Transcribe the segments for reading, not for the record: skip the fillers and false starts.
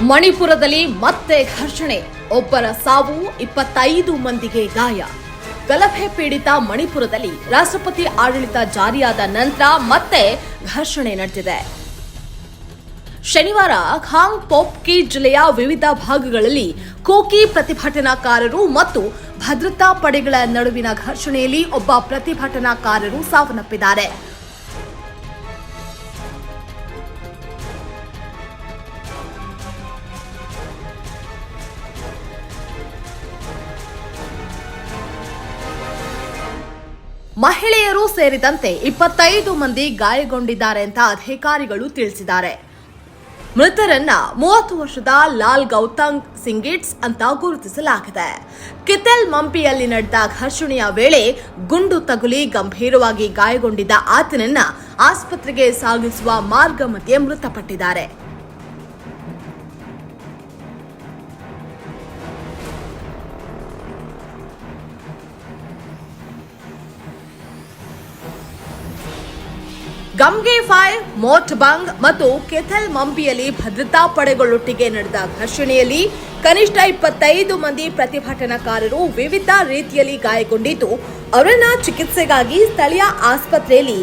ಮಣಿಪುರದಲ್ಲಿ ಮತ್ತೆ ಘರ್ಷಣೆ, ಒಬ್ಬರ ಸಾವು, 25 ಮಂದಿಗೆ ಗಾಯ. ಗಲಭೆ ಪೀಡಿತ ಮಣಿಪುರದಲ್ಲಿ ರಾಷ್ಟ್ರಪತಿ ಆಡಳಿತ ಜಾರಿಯಾದ ನಂತರ ಮತ್ತೆ ಘರ್ಷಣೆ ನಡೆದಿದೆ. ಶನಿವಾರ ಖಾಂಗ್-ಪೋಕ್ಪಿ ಜಿಲ್ಲೆಯ ವಿವಿಧ ಭಾಗಗಳಲ್ಲಿ ಕೋಕಿ ಪ್ರತಿಭಟನಾಕಾರರು ಮತ್ತು ಭದ್ರತಾ ಪಡೆಗಳ ನಡುವಿನ ಘರ್ಷಣೆಯಲ್ಲಿ ಒಬ್ಬ ಪ್ರತಿಭಟನಾಕಾರರು ಸಾವನ್ನಪ್ಪಿದ್ದಾರೆ. ಮಹಿಳೆಯರು ಸೇರಿದಂತೆ 25 ಮಂದಿ ಗಾಯಗೊಂಡಿದ್ದಾರೆ ಅಂತ ಅಧಿಕಾರಿಗಳು ತಿಳಿಸಿದ್ದಾರೆ. ಮೃತರನ್ನ 30 ವರ್ಷದ ಲಾಲ್ ಗೌತಂಗ್ ಸಿಂಗಿಟ್ಸ್ ಅಂತ ಗುರುತಿಸಲಾಗಿದೆ. ಕಿತೆಲ್ ಮಂಪಿಯಲ್ಲಿ ನಡೆದ ಘರ್ಷಣೆಯ ವೇಳೆ ಗುಂಡು ತಗುಲಿ ಗಂಭೀರವಾಗಿ ಗಾಯಗೊಂಡಿದ್ದ ಆತನನ್ನ ಆಸ್ಪತ್ರೆಗೆ ಸಾಗಿಸುವ ಮಾರ್ಗ ಮಧ್ಯೆ ಮೃತಪಟ್ಟಿದ್ದಾರೆ. ಗಮ್ಗೆಫೈ, ಮೋಟ್ಬಂಗ್ ಮತ್ತು ಕೆಥೆಲ್ ಮಂಪಿಯಲ್ಲಿ ಭದ್ರತಾ ಪಡೆಗಳೊಟ್ಟಿಗೆ ನಡೆದ ಘರ್ಷಣೆಯಲ್ಲಿ ಕನಿಷ್ಠ 25 ಮಂದಿ ಪ್ರತಿಭಟನಾಕಾರರು ವಿವಿಧ ರೀತಿಯಲ್ಲಿ ಗಾಯಗೊಂಡಿದ್ದು ಅವರನ್ನ ಚಿಕಿತ್ಸೆಗಾಗಿ ಸ್ಥಳೀಯ ಆಸ್ಪತ್ರೆಯಲ್ಲಿ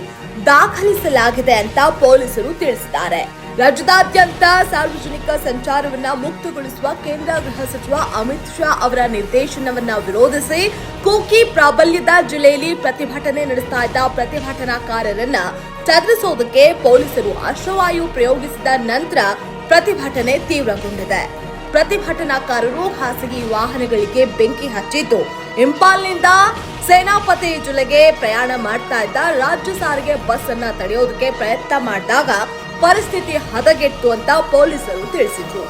ದಾಖಲಿಸಲಾಗಿದೆ ಅಂತ ಪೊಲೀಸರು ತಿಳಿಸಿದ್ದಾರೆ. ರಾಜ್ಯದಾದ್ಯಂತ ಸಾರ್ವಜನಿಕ ಸಂಚಾರವನ್ನ ಮುಕ್ತಗೊಳಿಸುವ ಕೇಂದ್ರ ಗೃಹ ಸಚಿವ ಅಮಿತ್ ಶಾ ಅವರ ನಿರ್ದೇಶನವನ್ನ ವಿರೋಧಿಸಿ ಕೋಕಿ ಪ್ರಾಬಲ್ಯದ ಜಿಲ್ಲೆಯಲ್ಲಿ ಪ್ರತಿಭಟನೆ ನಡೆಸ್ತಾ ಇದ್ದ ಪ್ರತಿಭಟನಾಕಾರರನ್ನ ಚದುರಿಸೋದಕ್ಕೆ ಪೊಲೀಸರು ಅಶ್ವವಾಯು ಪ್ರಯೋಗಿಸಿದ ನಂತರ ಪ್ರತಿಭಟನೆ ತೀವ್ರಗೊಂಡಿದೆ. ಪ್ರತಿಭಟನಾಕಾರರು ಖಾಸಗಿ ವಾಹನಗಳಿಗೆ ಬೆಂಕಿ ಹಚ್ಚಿದ್ದು ಇಂಪಾಲ್ನಿಂದ ಸೇನಾಪತಿ ಜಿಲ್ಲೆಗೆ ಪ್ರಯಾಣ ಮಾಡ್ತಾ ಇದ್ದ ರಾಜ್ಯ ಸಾರಿಗೆ ಬಸ್ ಅನ್ನ ತಡೆಯೋದಕ್ಕೆ ಪ್ರಯತ್ನ ಮಾಡಿದಾಗ ಪರಿಸ್ಥಿತಿ ಹದಗೆಟ್ಟು ಅಂತ ಪೊಲೀಸರು ತಿಳಿಸಿದ್ರು.